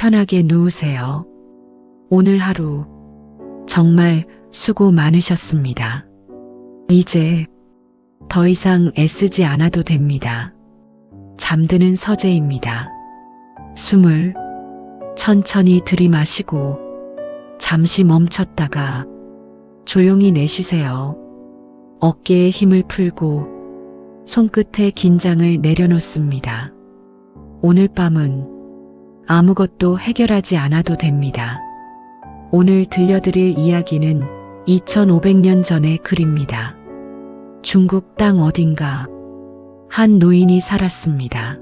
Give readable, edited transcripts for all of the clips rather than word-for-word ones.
편하게 누우세요. 오늘 하루 정말 수고 많으셨습니다. 이제 더 이상 애쓰지 않아도 됩니다. 잠드는 서재입니다. 숨을 천천히 들이마시고 잠시 멈췄다가 조용히 내쉬세요. 어깨에 힘을 풀고 손끝에 긴장을 내려놓습니다. 오늘 밤은 아무것도 해결하지 않아도 됩니다. 오늘 들려드릴 이야기는 2500년 전의 글입니다. 중국 땅 어딘가 한 노인이 살았습니다.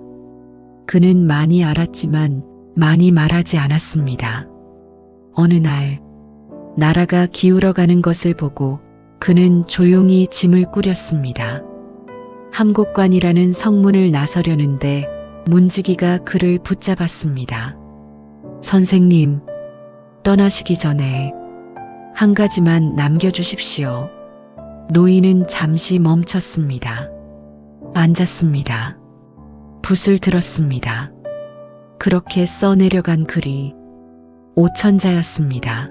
그는 많이 알았지만 많이 말하지 않았습니다. 어느 날 나라가 기울어가는 것을 보고 그는 조용히 짐을 꾸렸습니다. 함곡관이라는 성문을 나서려는데 문지기가 그를 붙잡았습니다. 선생님, 떠나시기 전에 한 가지만 남겨주십시오. 노인은 잠시 멈췄습니다. 앉았습니다. 붓을 들었습니다. 그렇게 써내려간 글이 오천자였습니다.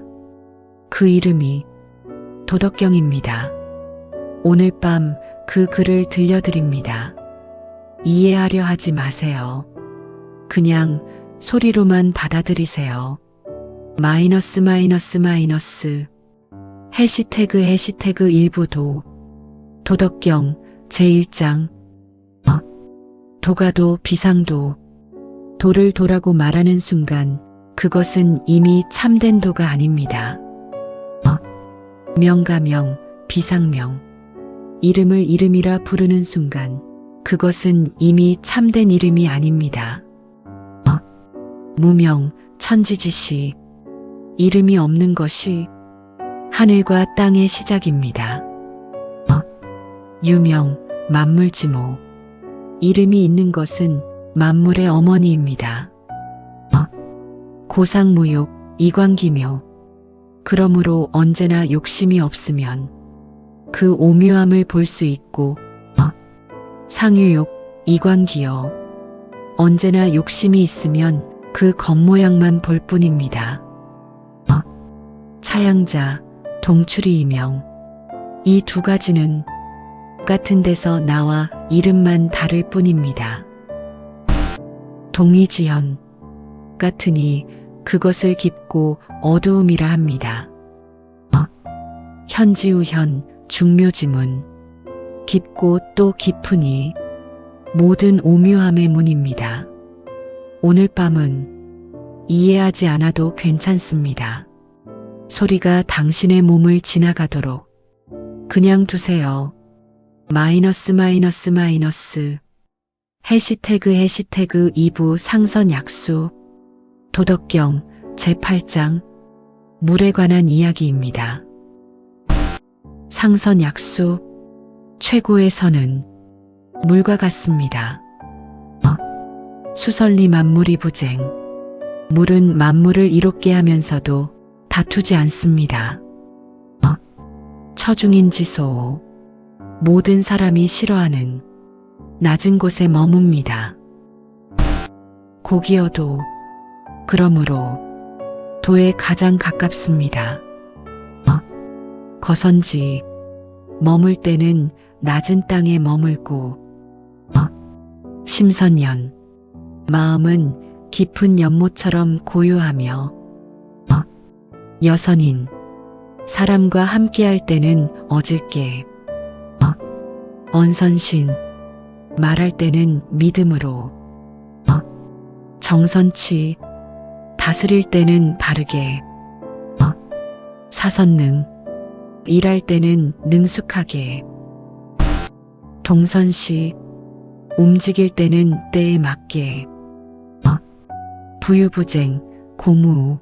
그 이름이 도덕경입니다. 오늘 밤 그 글을 들려드립니다. 이해하려 하지 마세요. 그냥 소리로만 받아들이세요. 마이너스 해시태그 일부도 도덕경 제1장 도가도 비상도 도를 도라고 말하는 순간 그것은 이미 참된 도가 아닙니다. 명가명 비상명 이름을 이름이라 부르는 순간 그것은 이미 참된 이름이 아닙니다. 무명 천지지시 이름이 없는 것이 하늘과 땅의 시작입니다. 유명 만물지모 이름이 있는 것은 만물의 어머니입니다. 고상무욕 이광기묘 그러므로 언제나 욕심이 없으면 그 오묘함을 볼 수 있고 상유욕 이광기여 언제나 욕심이 있으면 그 겉모양만 볼 뿐입니다. 차양자 동추리이명 이 두 가지는 같은 데서 나와 이름만 다를 뿐입니다. 동이지연 같으니 그것을 깊고 어두움이라 합니다. 현지우현 중묘지문 깊고 또 깊으니 모든 오묘함의 문입니다. 오늘 밤은 이해하지 않아도 괜찮습니다. 소리가 당신의 몸을 지나가도록 그냥 두세요. 해시태그 2부 상선 약수 도덕경 제8장 물에 관한 이야기입니다. 상선 약수 최고의 선은 물과 같습니다. 수설리 만물이 부쟁 물은 만물을 이롭게 하면서도 다투지 않습니다. 처중인지소 모든 사람이 싫어하는 낮은 곳에 머뭅니다. 고기여도 그러므로 도에 가장 가깝습니다. 거선지 머물 때는 낮은 땅에 머물고 심선연 마음은 깊은 연못처럼 고요하며 여선인 사람과 함께할 때는 어질게 언선신 말할 때는 믿음으로 정선치 다스릴 때는 바르게 사선능 일할 때는 능숙하게 동선시 움직일 때는 때에 맞게 부유부쟁 고무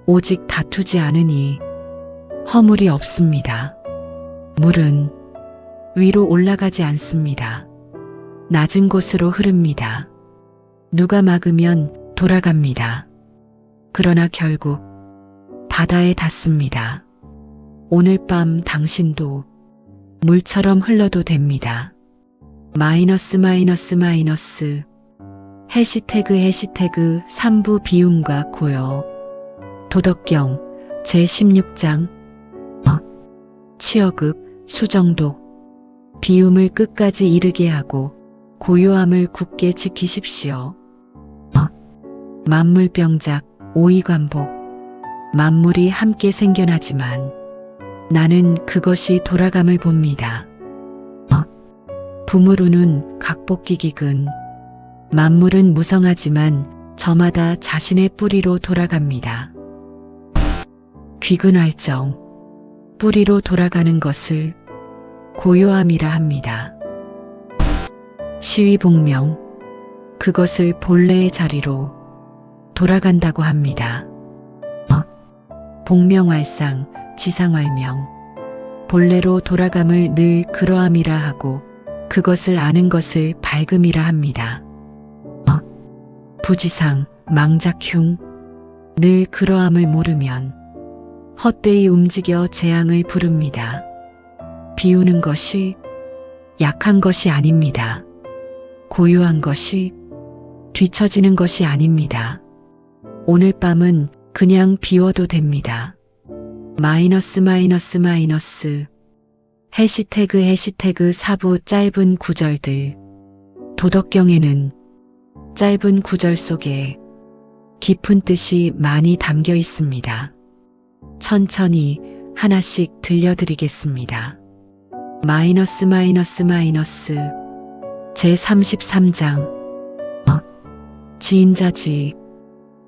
오직 다투지 않으니 허물이 없습니다. 물은 위로 올라가지 않습니다. 낮은 곳으로 흐릅니다. 누가 막으면 돌아갑니다. 그러나 결국 바다에 닿습니다. 오늘 밤 당신도 물처럼 흘러도 됩니다. 해시태그 삼부 비움과 고요. 도덕경 제16장 치어극 수정도 비움을 끝까지 이르게 하고 고요함을 굳게 지키십시오. 만물병작 오이관복 만물이 함께 생겨나지만 나는 그것이 돌아감을 봅니다. 부무루는 각복기기근 만물은 무성하지만 저마다 자신의 뿌리로 돌아갑니다. 귀근활정 뿌리로 돌아가는 것을 고요함이라 합니다. 시위복명 그것을 본래의 자리로 돌아간다고 합니다. 복명활상 지상활명 본래로 돌아감을 늘 그러함이라 하고 그것을 아는 것을 밝음이라 합니다. 부지상 망작흉 늘 그러함을 모르면 헛되이 움직여 재앙을 부릅니다. 비우는 것이 약한 것이 아닙니다. 고요한 것이 뒤처지는 것이 아닙니다. 오늘 밤은 그냥 비워도 됩니다. 해시태그 사부 짧은 구절들 도덕경에는 짧은 구절 속에 깊은 뜻이 많이 담겨 있습니다. 천천히 하나씩 들려드리겠습니다. 제33장 지인자지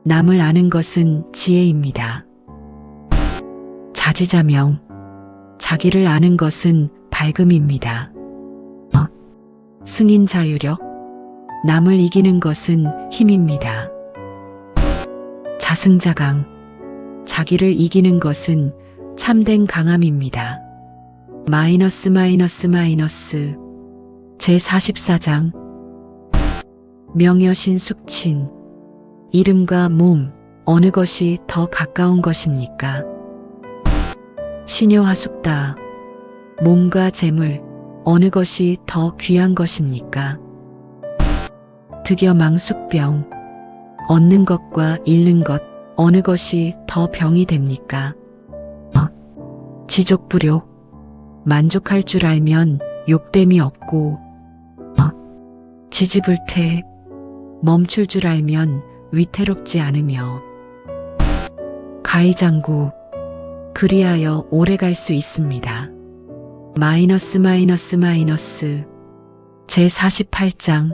남을 아는 것은 지혜입니다. 자지자명 자기를 아는 것은 밝음입니다. 승인자유력 남을 이기는 것은 힘입니다. 자승자강 자기를 이기는 것은 참된 강함입니다. 제44장 명여신 숙친 이름과 몸 어느 것이 더 가까운 것입니까? 시녀하숙다 몸과 재물 어느 것이 더 귀한 것입니까? 득여망숙병 얻는 것과 잃는 것 어느 것이 더 병이 됩니까? 지족불효 만족할 줄 알면 욕됨이 없고 지지불태 멈출 줄 알면 위태롭지 않으며 가이장구 그리하여 오래 갈 수 있습니다. 제48장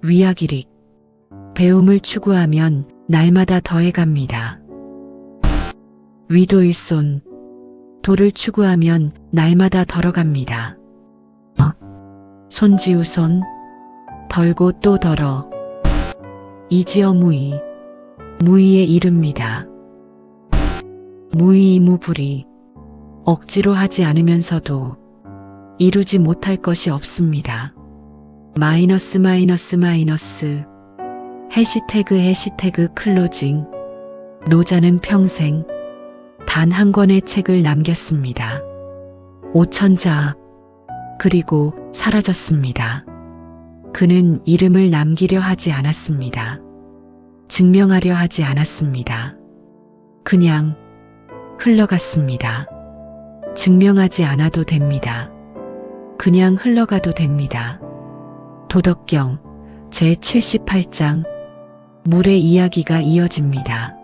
위약일익 배움을 추구하면 날마다 더해갑니다. 위도일손 도를 추구하면 날마다 덜어갑니다. 손지우손 덜고 또 덜어 이지어무의 무의에 이릅니다. 무의무불이 억지로 하지 않으면서도 이루지 못할 것이 없습니다. 해시태그 클로징 노자는 평생 단 한 권의 책을 남겼습니다. 5천자 그리고 사라졌습니다. 그는 이름을 남기려 하지 않았습니다. 증명하려 하지 않았습니다. 그냥 흘러갔습니다. 증명하지 않아도 됩니다. 그냥 흘러가도 됩니다. 도덕경 제78장 물의 이야기가 이어집니다.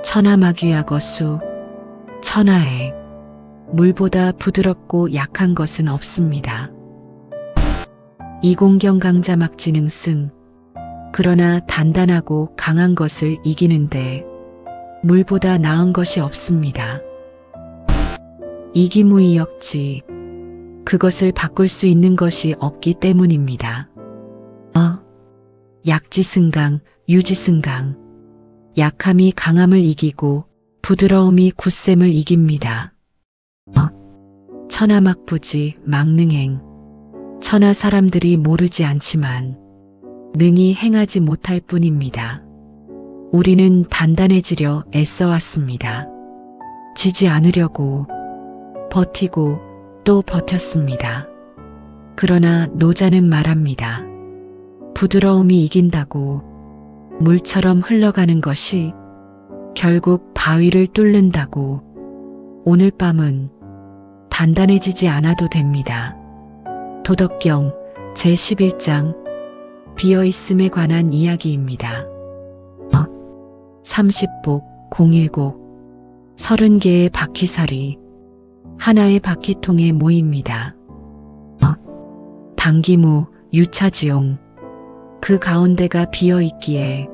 천하마귀야거수 천하에 물보다 부드럽고 약한 것은 없습니다. 이공경강자막지능승 그러나 단단하고 강한 것을 이기는데 물보다 나은 것이 없습니다. 이기무이역지 그것을 바꿀 수 있는 것이 없기 때문입니다. 약지승강 유지승강 약함이 강함을 이기고 부드러움이 굳셈을 이깁니다. 천하막부지 망능행 천하 사람들이 모르지 않지만 능히 행하지 못할 뿐입니다. 우리는 단단해지려 애써왔습니다. 지지 않으려고 버티고 또 버텼습니다. 그러나 노자는 말합니다. 부드러움이 이긴다고 물처럼 흘러가는 것이 결국 바위를 뚫는다고 오늘 밤은 단단해지지 않아도 됩니다. 도덕경 제11장 비어있음에 관한 이야기입니다. 30복 019 30개의 바퀴살이 하나의 바퀴통에 모입니다. 당기무 유차지용 그 가운데가 비어있기에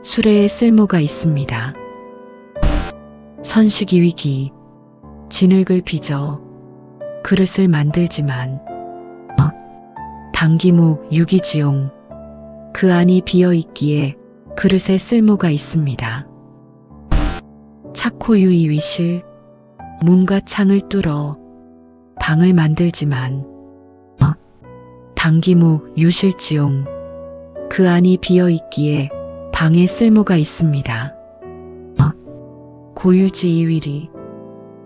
수레에 쓸모가 있습니다. 선식이위기 진흙을 빚어 그릇을 만들지만 당기무 유기지용 그 안이 비어있기에 그릇에 쓸모가 있습니다. 차코유이위실 문과 창을 뚫어 방을 만들지만 당기무 유실지용 그 안이 비어있기에 방에 쓸모가 있습니다. 고유지이위리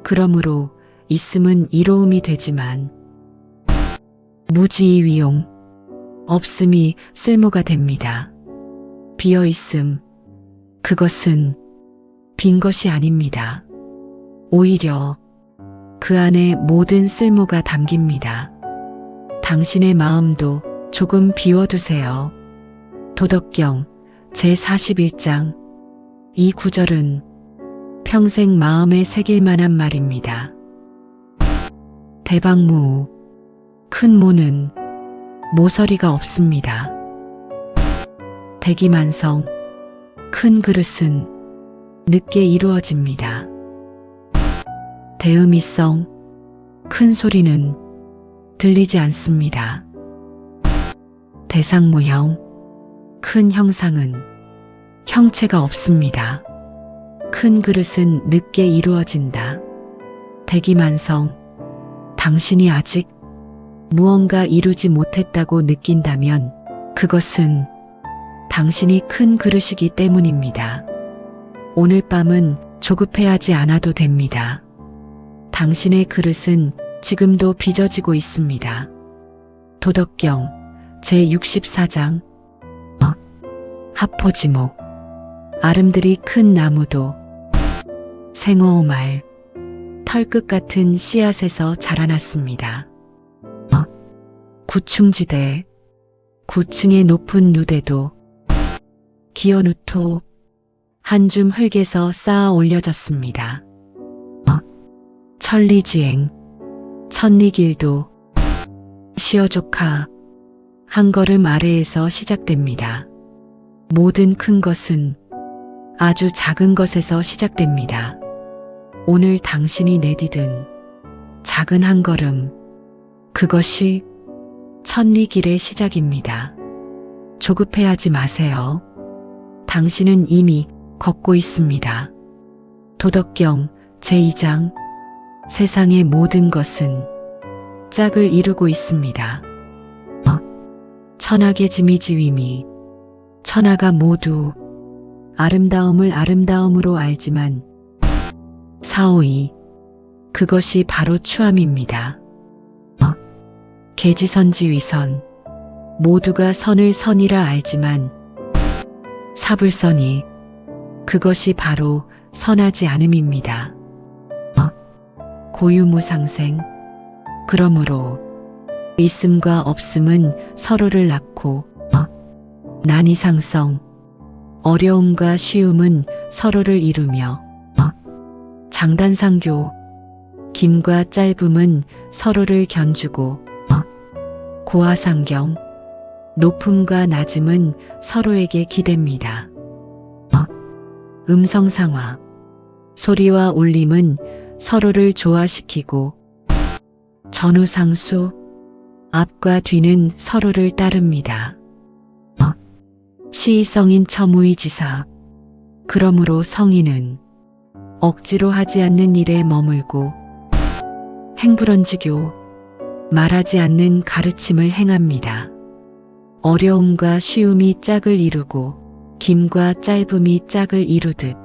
그러므로 있음은 이로움이 되지만 무지이위용 없음이 쓸모가 됩니다. 비어있음 그것은 빈 것이 아닙니다. 오히려 그 안에 모든 쓸모가 담깁니다. 당신의 마음도 조금 비워두세요. 도덕경 제41장 이 구절은 평생 마음에 새길 만한 말입니다. 대방무 큰 모는 모서리가 없습니다. 대기만성 큰 그릇은 늦게 이루어집니다. 대음이성 큰 소리는 들리지 않습니다. 대상무형 큰 형상은 형체가 없습니다. 큰 그릇은 늦게 이루어진다. 대기만성 당신이 아직 무언가 이루지 못했다고 느낀다면 그것은 당신이 큰 그릇이기 때문입니다. 오늘 밤은 조급해하지 않아도 됩니다. 당신의 그릇은 지금도 빚어지고 있습니다. 도덕경 제64장 하포지목 아름드리 큰 나무도 생어오말 털끝 같은 씨앗에서 자라났습니다. 구충지대 구층의 높은 누대도 기어누토 한 줌 흙에서 쌓아 올려졌습니다. 천리지행 천리길도 시어조카 한 걸음 아래에서 시작됩니다. 모든 큰 것은 아주 작은 것에서 시작됩니다. 오늘 당신이 내디딘 작은 한 걸음 그것이 천리길의 시작입니다. 조급해하지 마세요. 당신은 이미 걷고 있습니다. 도덕경 제2장 세상의 모든 것은 짝을 이루고 있습니다. 천하의 지미지위미 천하가 모두 아름다움을 아름다움으로 알지만 사오이 그것이 바로 추함입니다. 개지선지위선 모두가 선을 선이라 알지만 사불선이 그것이 바로 선하지 않음입니다. 고유무상생 그러므로 있음과 없음은 서로를 낳고 난이상성 어려움과 쉬움은 서로를 이루며 장단상교 김과 짧음은 서로를 견주고 고하상경 높음과 낮음은 서로에게 기댑니다. 음성상화 소리와 울림은 서로를 조화시키고 전후상수 앞과 뒤는 서로를 따릅니다. 시성인 첨우이지사 그러므로 성인은 억지로 하지 않는 일에 머물고 행불언지교 말하지 않는 가르침을 행합니다. 어려움과 쉬움이 짝을 이루고 김과 짧음이 짝을 이루듯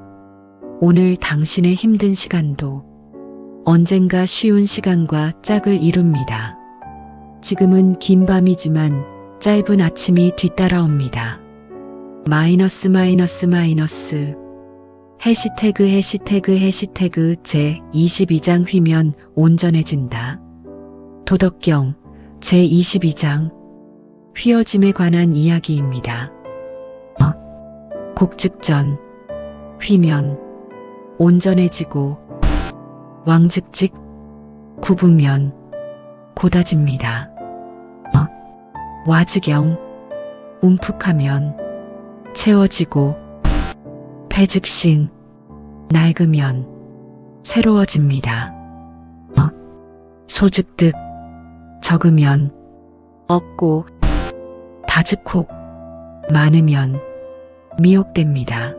오늘 당신의 힘든 시간도 언젠가 쉬운 시간과 짝을 이룹니다. 지금은 긴 밤이지만 짧은 아침이 뒤따라옵니다. 마이너스 마이너스 마이너스 해시태그 해시태그 해시태그 제22장 휘면 온전해진다. 도덕경 제22장 휘어짐에 관한 이야기입니다. 곡즉전 휘면 온전해지고 왕즉직 굽으면 고다집니다. 와즈경 움푹하면 채워지고 패즉신 낡으면 새로워집니다. 소즉득 적으면 없고 다즉혹 많으면 미혹됩니다.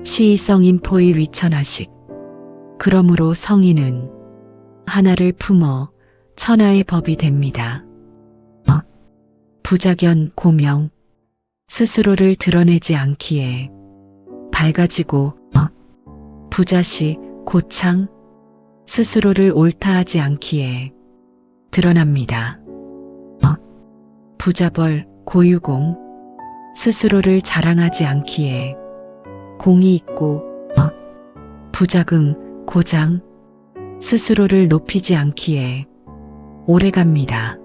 시의성 인포일 위천하식 그러므로 성인은 하나를 품어 천하의 법이 됩니다. 부작연 고명 스스로를 드러내지 않기에 밝아지고 부자시 고창 스스로를 옳다하지 않기에 드러납니다. 부자벌 고유공 스스로를 자랑하지 않기에 공이 있고 부작응 고장 스스로를 높이지 않기에 오래갑니다.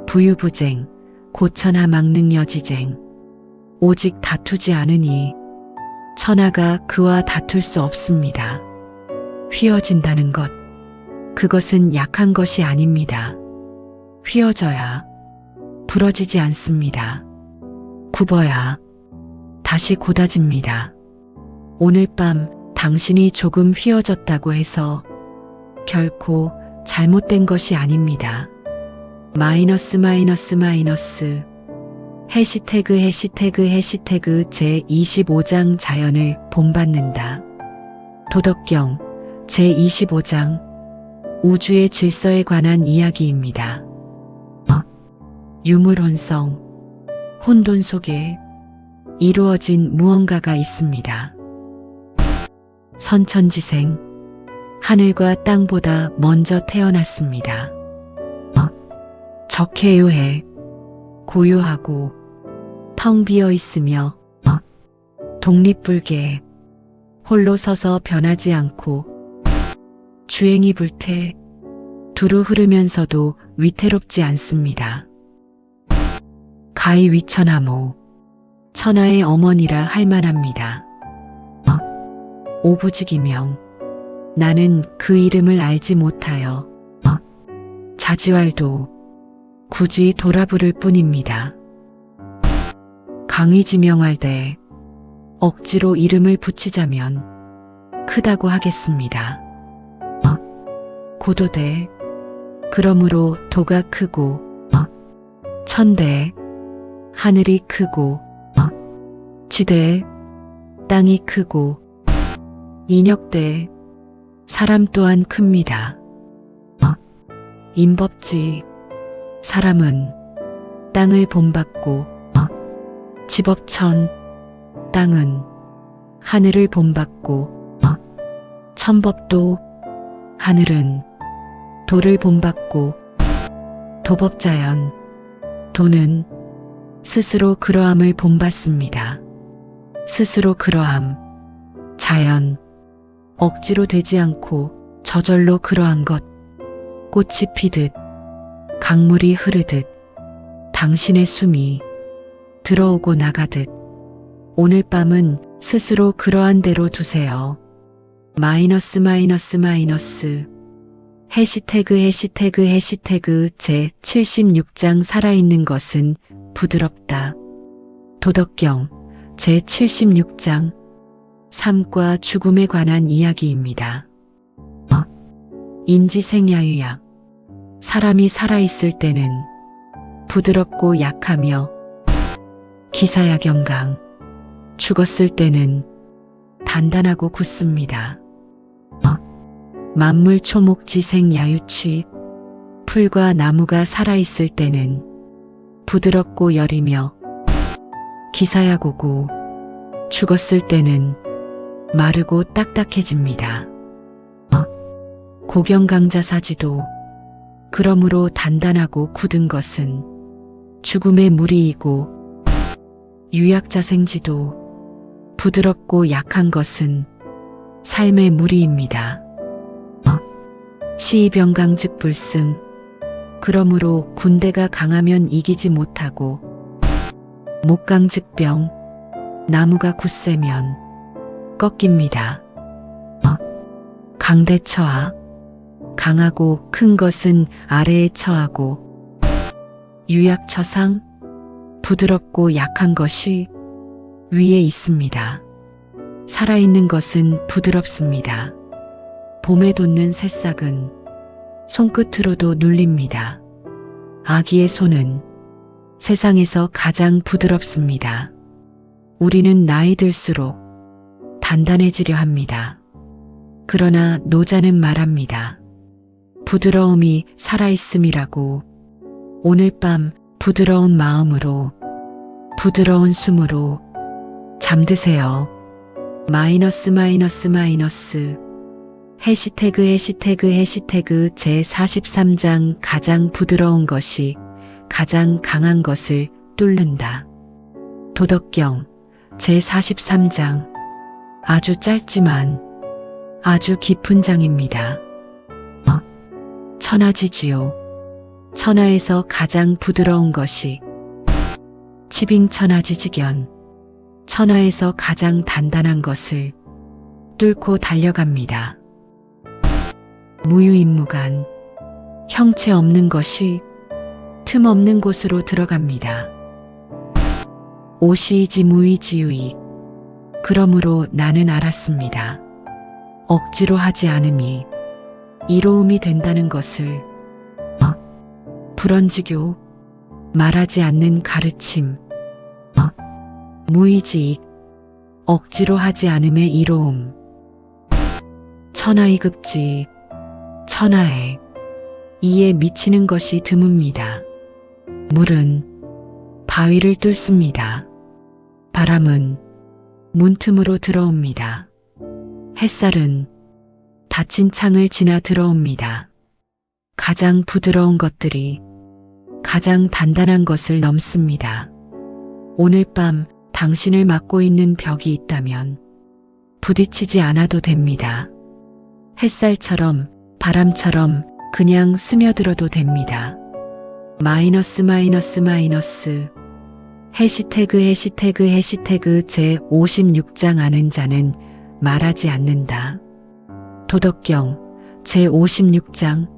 부유부쟁 고천하 막능여지쟁 오직 다투지 않으니 천하가 그와 다툴 수 없습니다. 휘어진다는 것 그것은 약한 것이 아닙니다. 휘어져야 부러지지 않습니다. 굽어야 다시 고다집니다. 오늘 밤 당신이 조금 휘어졌다고 해서 결코 잘못된 것이 아닙니다. 마이너스 마이너스 마이너스 해시태그 해시태그 해시태그 제25장 자연을 본받는다. 도덕경 제25장 우주의 질서에 관한 이야기입니다. 유물혼성 혼돈 속에 이루어진 무언가가 있습니다. 선천지생 하늘과 땅보다 먼저 태어났습니다. 적해요해 고요하고 텅 비어 있으며 독립불개 홀로 서서 변하지 않고 주행이 불태 두루 흐르면서도 위태롭지 않습니다. 가히 위천하모 천하의 어머니라 할 만합니다. 오부직이명 나는 그 이름을 알지 못하여 자지왈도 굳이 돌아부를 뿐입니다. 강의지명할때 억지로 이름을 붙이자면 크다고 하겠습니다. 고도대 그러므로 도가 크고 천대 하늘이 크고 지대 땅이 크고 인역대 사람 또한 큽니다. 임법지 사람은 땅을 본받고 지법천 땅은 하늘을 본받고 천법도 하늘은 도를 본받고 도법자연 도는 스스로 그러함을 본받습니다. 스스로 그러함 자연 억지로 되지 않고 저절로 그러한 것 꽃이 피듯 강물이 흐르듯 당신의 숨이 들어오고 나가듯 오늘 밤은 스스로 그러한 대로 두세요. 마이너스 마이너스 마이너스 해시태그 해시태그 해시태그 제76장 살아있는 것은 부드럽다. 도덕경 제76장 삶과 죽음에 관한 이야기입니다. 인지생야유약 사람이 살아있을 때는 부드럽고 약하며 기사야경강 죽었을 때는 단단하고 굳습니다. 만물 초목지생 야유치 풀과 나무가 살아있을 때는 부드럽고 여리며 기사야고고 죽었을 때는 마르고 딱딱해집니다. 고경강자사지도 그러므로 단단하고 굳은 것은 죽음의 무리이고 유약자생지도 부드럽고 약한 것은 삶의 무리입니다. 시병강즉불승. 그러므로 군대가 강하면 이기지 못하고 목강즉병. 나무가 굳세면 꺾입니다. 강대처하. 강하고 큰 것은 아래에 처하고 유약처상. 부드럽고 약한 것이 위에 있습니다. 살아있는 것은 부드럽습니다. 봄에 돋는 새싹은 손끝으로도 눌립니다. 아기의 손은 세상에서 가장 부드럽습니다. 우리는 나이 들수록 단단해지려 합니다. 그러나 노자는 말합니다. 부드러움이 살아있음이라고. 오늘 밤 부드러운 마음으로 부드러운 숨으로 잠드세요. 해시태그 제43장. 가장 부드러운 것이 가장 강한 것을 뚫는다. 도덕경 제43장. 아주 짧지만 아주 깊은 장입니다. 천하지지요. 천하에서 가장 부드러운 것이 치빙천하지지견. 천하에서 가장 단단한 것을 뚫고 달려갑니다. 무유인무간. 형체 없는 것이 틈 없는 곳으로 들어갑니다. 오시이지 무이지유익. 그러므로 나는 알았습니다. 억지로 하지 않음이 이로움이 된다는 것을. 불언지교. 말하지 않는 가르침. 무의지익. 억지로 하지 않음의 이로움. 천하이급지. 천하에 이에 미치는 것이 드뭅니다. 물은 바위를 뚫습니다. 바람은 문틈으로 들어옵니다. 햇살은 닫힌 창을 지나 들어옵니다. 가장 부드러운 것들이 가장 단단한 것을 넘습니다. 오늘 밤 당신을 막고 있는 벽이 있다면 부딪히지 않아도 됩니다. 햇살처럼 바람처럼 그냥 스며들어도 됩니다. 해시태그 제56장. 아는 자는 말하지 않는다. 도덕경 제56장.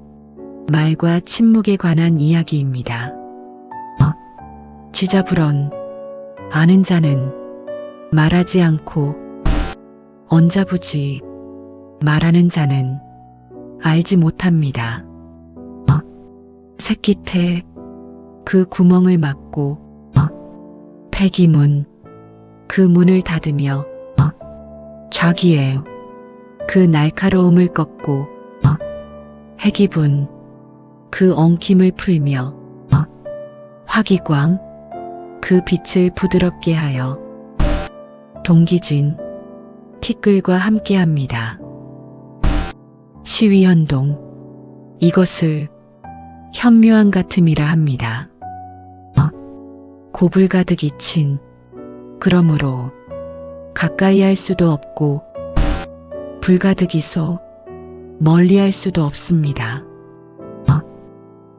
말과 침묵에 관한 이야기입니다. 지자불언. 아는 자는 말하지 않고 언자부지. 말하는 자는 알지 못합니다. 새끼태. 그 구멍을 막고 폐기문. 그 문을 닫으며 좌기에. 그 날카로움을 꺾고 해기분. 그 엉킴을 풀며 화기광. 그 빛을 부드럽게 하여 동기진. 티끌과 함께합니다. 시위현동. 이것을 현묘한 같음이라 합니다. 고불가득 이친. 그러므로 가까이 할 수도 없고 불가득이소. 멀리 할 수도 없습니다.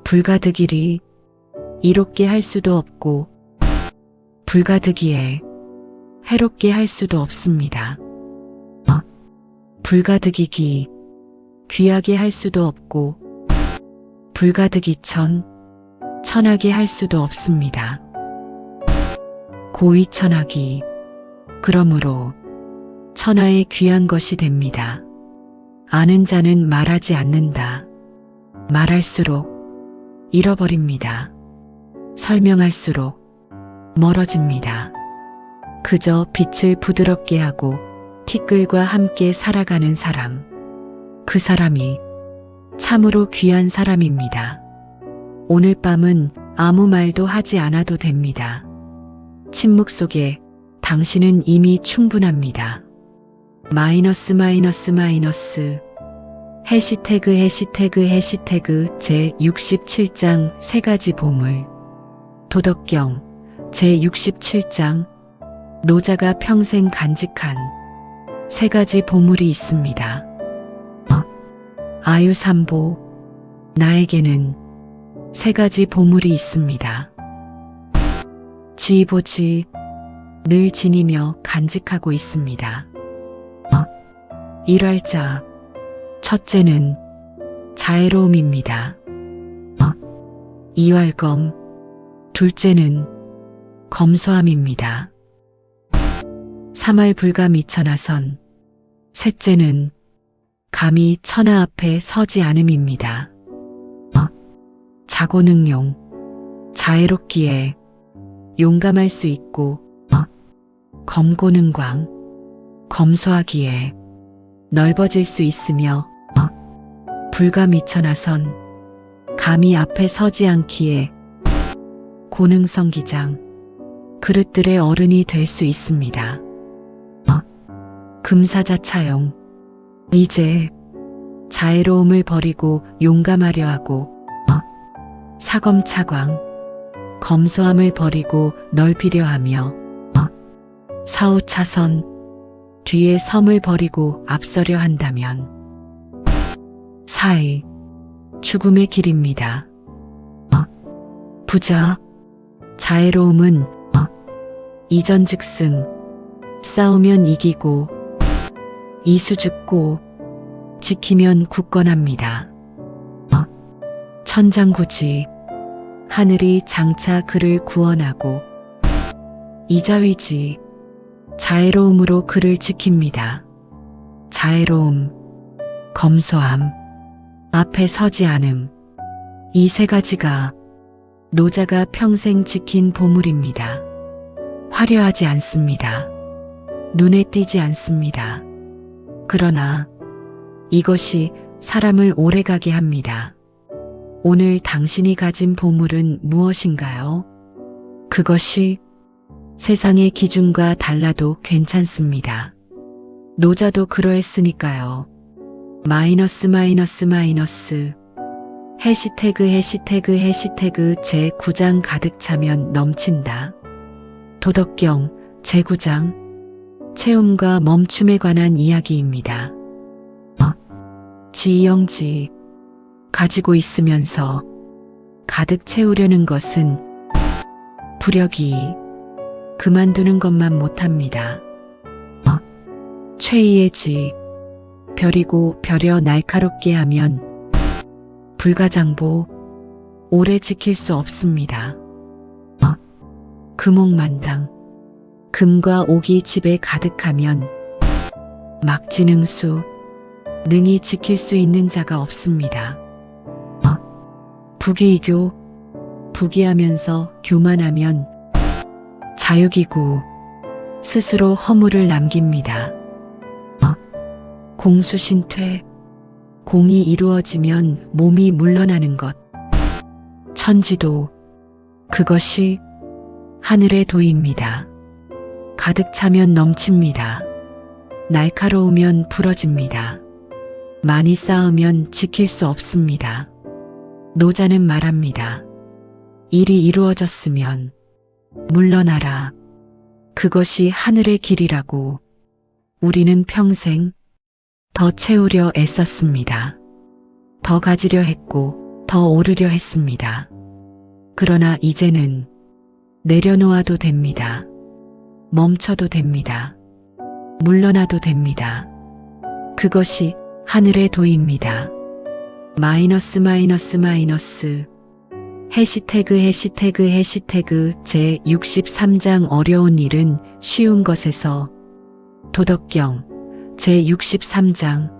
불가득이리. 이롭게 할 수도 없고 불가득이에 해롭게 할 수도 없습니다. 불가득이기. 귀하게 할 수도 없고 불가득이천. 천하게 할 수도 없습니다. 고위천하기. 그러므로 천하에 귀한 것이 됩니다. 아는 자는 말하지 않는다. 말할수록 잃어버립니다. 설명할수록 멀어집니다. 그저 빛을 부드럽게 하고 티끌과 함께 살아가는 사람. 그 사람이 참으로 귀한 사람입니다. 오늘 밤은 아무 말도 하지 않아도 됩니다. 침묵 속에 당신은 이미 충분합니다. 해시태그 제67장 세 가지 보물. 도덕경 제67장 노자가 평생 간직한 세 가지 보물이 있습니다. 아유삼보 나에게는 세 가지 보물이 있습니다. 지보지 늘 지니며 간직하고 있습니다. 일활자 첫째는 자애로움입니다. 이활검 둘째는 검소함입니다. 삼할불가미천하선 셋째는 감히 천하 앞에 서지 않음입니다. 자고능용 자애롭기에 용감할 수 있고 검고능광 검소하기에 넓어질 수 있으며 불가미천하선 감히 앞에 서지 않기에 고능성기장 그릇들의 어른이 될 수 있습니다. 금사자차용 이제 자애로움을 버리고 용감하려 하고 사검차광 검소함을 버리고 넓히려 하며 사후차선 뒤에 섬을 버리고 앞서려 한다면 사의 죽음의 길입니다. 부자 자애로움은 이전즉승 싸우면 이기고 이수즉고 지키면 굳건합니다. 천장구지 하늘이 장차 그를 구원하고 이자위지 자애로움으로 그를 지킵니다. 자애로움, 검소함, 앞에 서지 않음 이 세 가지가 노자가 평생 지킨 보물입니다. 화려하지 않습니다. 눈에 띄지 않습니다. 그러나 이것이 사람을 오래가게 합니다. 오늘 당신이 가진 보물은 무엇인가요? 그것이 세상의 기준과 달라도 괜찮습니다. 노자도 그러했으니까요. 해시태그 제9장 가득 차면 넘친다. 도덕경 제9장 채움과 멈춤에 관한 이야기입니다. 지영지 가지고 있으면서 가득 채우려는 것은 부력이 그만두는 것만 못합니다. 최이의 지 벼리고 벼려 날카롭게 하면 불가장보 오래 지킬 수 없습니다. 금옥만당 금과 옥이 집에 가득하면 막지능수 능히 지킬 수 있는 자가 없습니다. 부귀이교 부귀하면서 교만하면 자유기구 스스로 허물을 남깁니다. 공수신퇴 공이 이루어지면 몸이 물러나는 것 천지도 그것이 하늘의 도입니다. 가득 차면 넘칩니다. 날카로우면 부러집니다. 많이 쌓으면 지킬 수 없습니다. 노자는 말합니다. 일이 이루어졌으면 물러나라. 그것이 하늘의 길이라고. 우리는 평생 더 채우려 애썼습니다. 더 가지려 했고 더 오르려 했습니다. 그러나 이제는 내려놓아도 됩니다. 멈춰도 됩니다. 물러나도 됩니다. 그것이 하늘의 도입니다. 해시태그 제63장 어려운 일은 쉬운 것에서 도덕경 제63장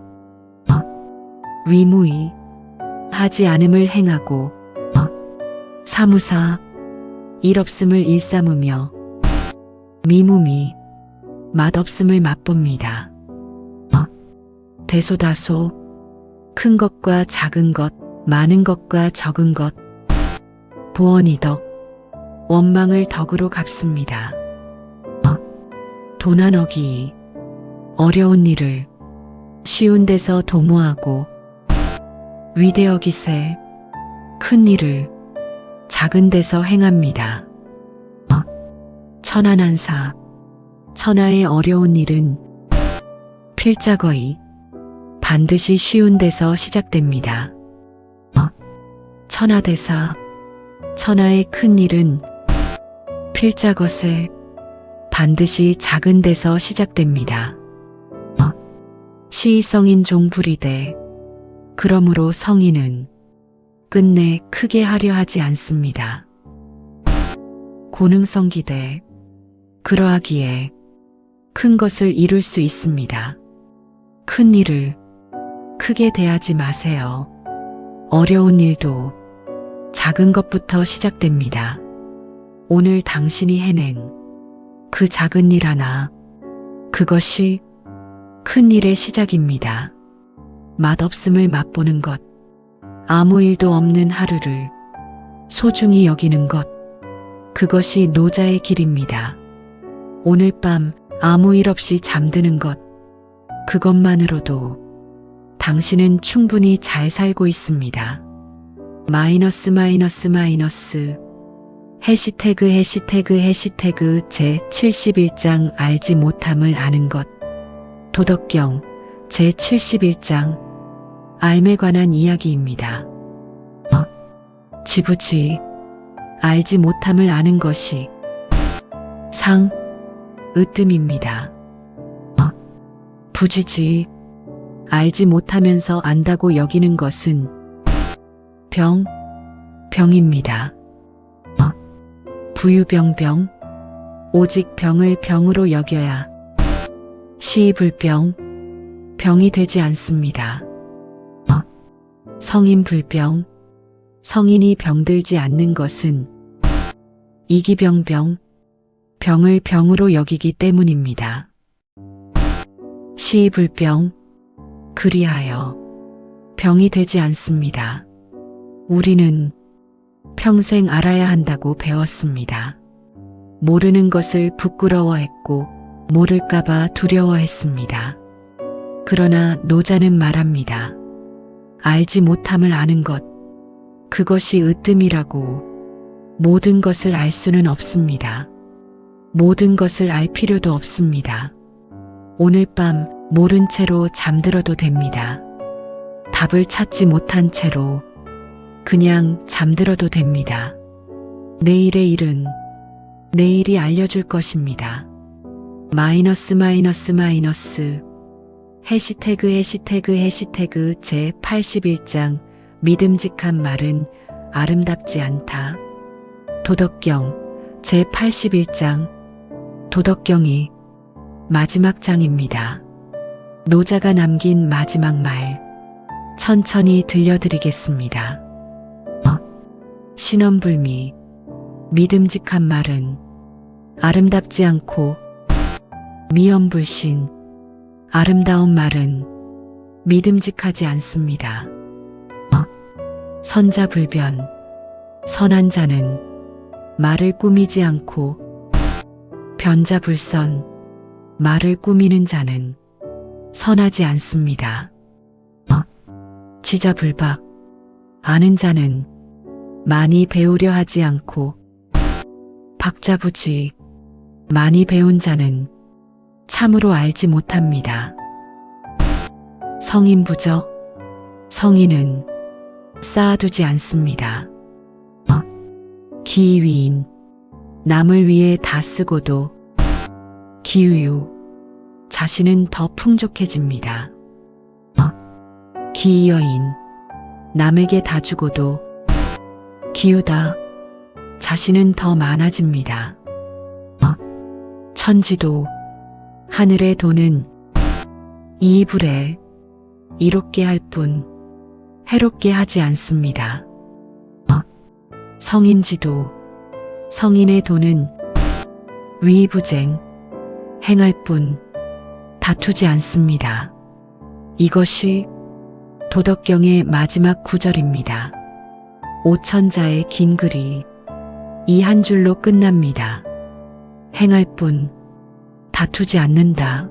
위무이 하지 않음을 행하고 사무사 일 없음을 일삼으며 미무미 맛없음을 맛봅니다. 대소다소 큰 것과 작은 것 많은 것과 적은 것 보언이덕 원망을 덕으로 갚습니다. 도난어기 어려운 일을 쉬운 데서 도모하고 위대어기세 큰 일을 작은 데서 행합니다. 천안한사 천하의 어려운 일은 필자거이 반드시 쉬운 데서 시작됩니다. 천하대사 천하의 큰 일은 필자것에 반드시 작은 데서 시작됩니다. 시성인 종부리되 그러므로 성인은 끝내 크게 하려 하지 않습니다. 고능성기대 그러하기에 큰 것을 이룰 수 있습니다. 큰 일을 크게 대하지 마세요. 어려운 일도 작은 것부터 시작됩니다. 오늘 당신이 해낸 그 작은 일 하나, 그것이 큰 일의 시작입니다. 맛없음을 맛보는 것, 아무 일도 없는 하루를 소중히 여기는 것, 그것이 노자의 길입니다. 오늘 밤 아무 일 없이 잠드는 것, 그것만으로도 당신은 충분히 잘 살고 있습니다. 해시태그 제71장 알지 못함을 아는 것 도덕경 제71장 알매 관한 이야기입니다. 지부지 알지 못함을 아는 것이 상 으뜸입니다. 부지지 알지 못하면서 안다고 여기는 것은 병입니다. 부유병 오직 병을 병으로 여겨야 시불병 병이 되지 않습니다. 성인불병 성인이 병들지 않는 것은 이기병 병을 병으로 여기기 때문입니다. 시불병 그리하여 병이 되지 않습니다. 우리는 평생 알아야 한다고 배웠습니다. 모르는 것을 부끄러워했고 모를까봐 두려워했습니다. 그러나 노자는 말합니다. 알지 못함을 아는 것, 그것이 으뜸이라고. 모든 것을 알 수는 없습니다. 모든 것을 알 필요도 없습니다. 오늘 밤 모른 채로 잠들어도 됩니다. 답을 찾지 못한 채로 그냥 잠들어도 됩니다. 내일의 일은 내일이 알려줄 것입니다. 해시태그 제81장 믿음직한 말은 아름답지 않다. 도덕경 제81장 도덕경이 마지막 장입니다. 노자가 남긴 마지막 말 천천히 들려드리겠습니다. 신언불미 믿음직한 말은 아름답지 않고 미언불신 아름다운 말은 믿음직하지 않습니다. 선자불변 선한 자는 말을 꾸미지 않고 변자불선 말을 꾸미는 자는 선하지 않습니다. 지자불박 아는 자는 많이 배우려 하지 않고 박자부지 많이 배운 자는 참으로 알지 못합니다. 성인부적 성인은 쌓아두지 않습니다. 기위인 남을 위해 다 쓰고도 기유유 자신은 더 풍족해집니다. 기여인 남에게 다 주고도 기우다 자신은 더 많아집니다. 천지도 하늘의 도는 이불에 이롭게 할 뿐 해롭게 하지 않습니다. 성인지도 성인의 도는 위부쟁 행할 뿐 다투지 않습니다. 이것이 도덕경의 마지막 구절입니다. 오천자의 긴 글이 이 한 줄로 끝납니다. 행할 뿐 다투지 않는다.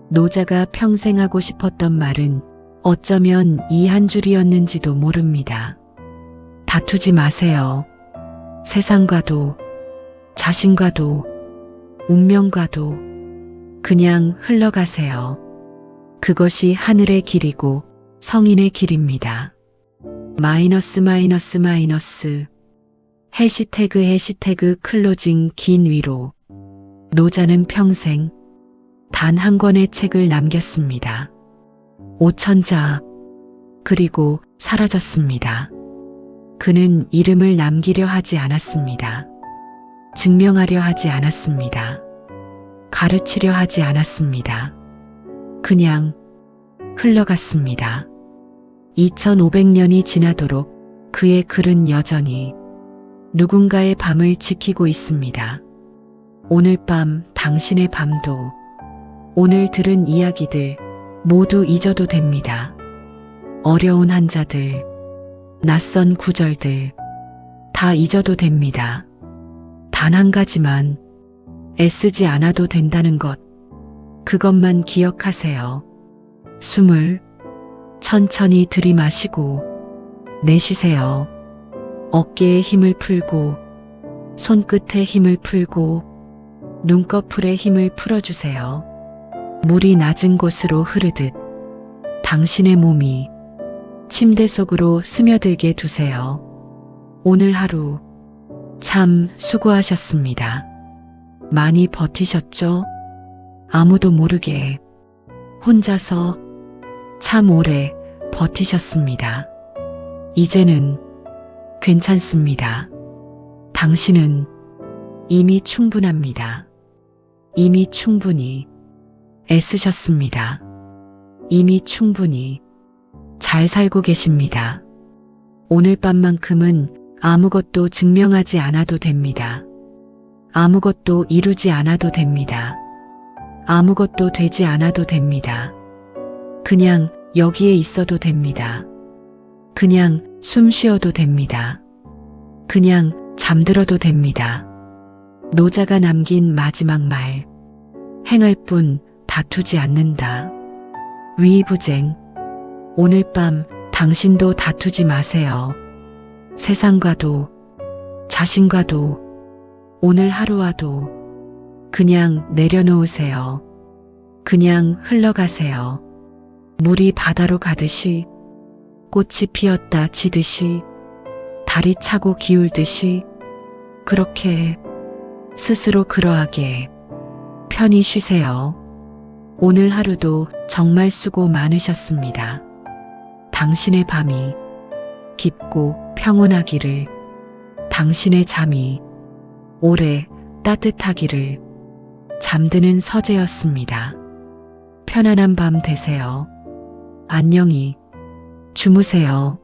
노자가 평생 하고 싶었던 말은 어쩌면 이 한 줄이었는지도 모릅니다. 다투지 마세요. 세상과도, 자신과도, 운명과도 그냥 흘러가세요. 그것이 하늘의 길이고 성인의 길입니다. 마이너스 해시태그 클로징 긴 위로 노자는 평생 단 한 권의 책을 남겼습니다. 5천자 그리고 사라졌습니다. 그는 이름을 남기려 하지 않았습니다. 증명하려 하지 않았습니다. 가르치려 하지 않았습니다. 그냥 흘러갔습니다. 2500년이 지나도록 그의 글은 여전히 누군가의 밤을 지키고 있습니다. 오늘 밤 당신의 밤도 오늘 들은 이야기들 모두 잊어도 됩니다. 어려운 한자들, 낯선 구절들 다 잊어도 됩니다. 단 한 가지만 애쓰지 않아도 된다는 것, 그것만 기억하세요. 숨을 천천히 들이마시고 내쉬세요. 어깨에 힘을 풀고 손끝에 힘을 풀고 눈꺼풀에 힘을 풀어주세요. 물이 낮은 곳으로 흐르듯 당신의 몸이 침대 속으로 스며들게 두세요. 오늘 하루 참 수고하셨습니다. 많이 버티셨죠? 아무도 모르게 혼자서 참 오래 버티셨습니다. 이제는 괜찮습니다. 당신은 이미 충분합니다. 이미 충분히 애쓰셨습니다. 이미 충분히 잘 살고 계십니다. 오늘 밤만큼은 아무것도 증명하지 않아도 됩니다. 아무것도 이루지 않아도 됩니다. 아무것도 되지 않아도 됩니다. 그냥 여기에 있어도 됩니다. 그냥 숨 쉬어도 됩니다. 그냥 잠들어도 됩니다. 노자가 남긴 마지막 말. 행할 뿐 다투지 않는다. 위부쟁. 오늘 밤 당신도 다투지 마세요. 세상과도, 자신과도, 오늘 하루와도 그냥 내려놓으세요. 그냥 흘러가세요. 물이 바다로 가듯이, 꽃이 피었다 지듯이, 달이 차고 기울듯이, 그렇게 스스로 그러하게 편히 쉬세요. 오늘 하루도 정말 수고 많으셨습니다. 당신의 밤이 깊고 평온하기를, 당신의 잠이 오래 따뜻하기를. 잠드는 서재였습니다. 편안한 밤 되세요. 안녕히 주무세요.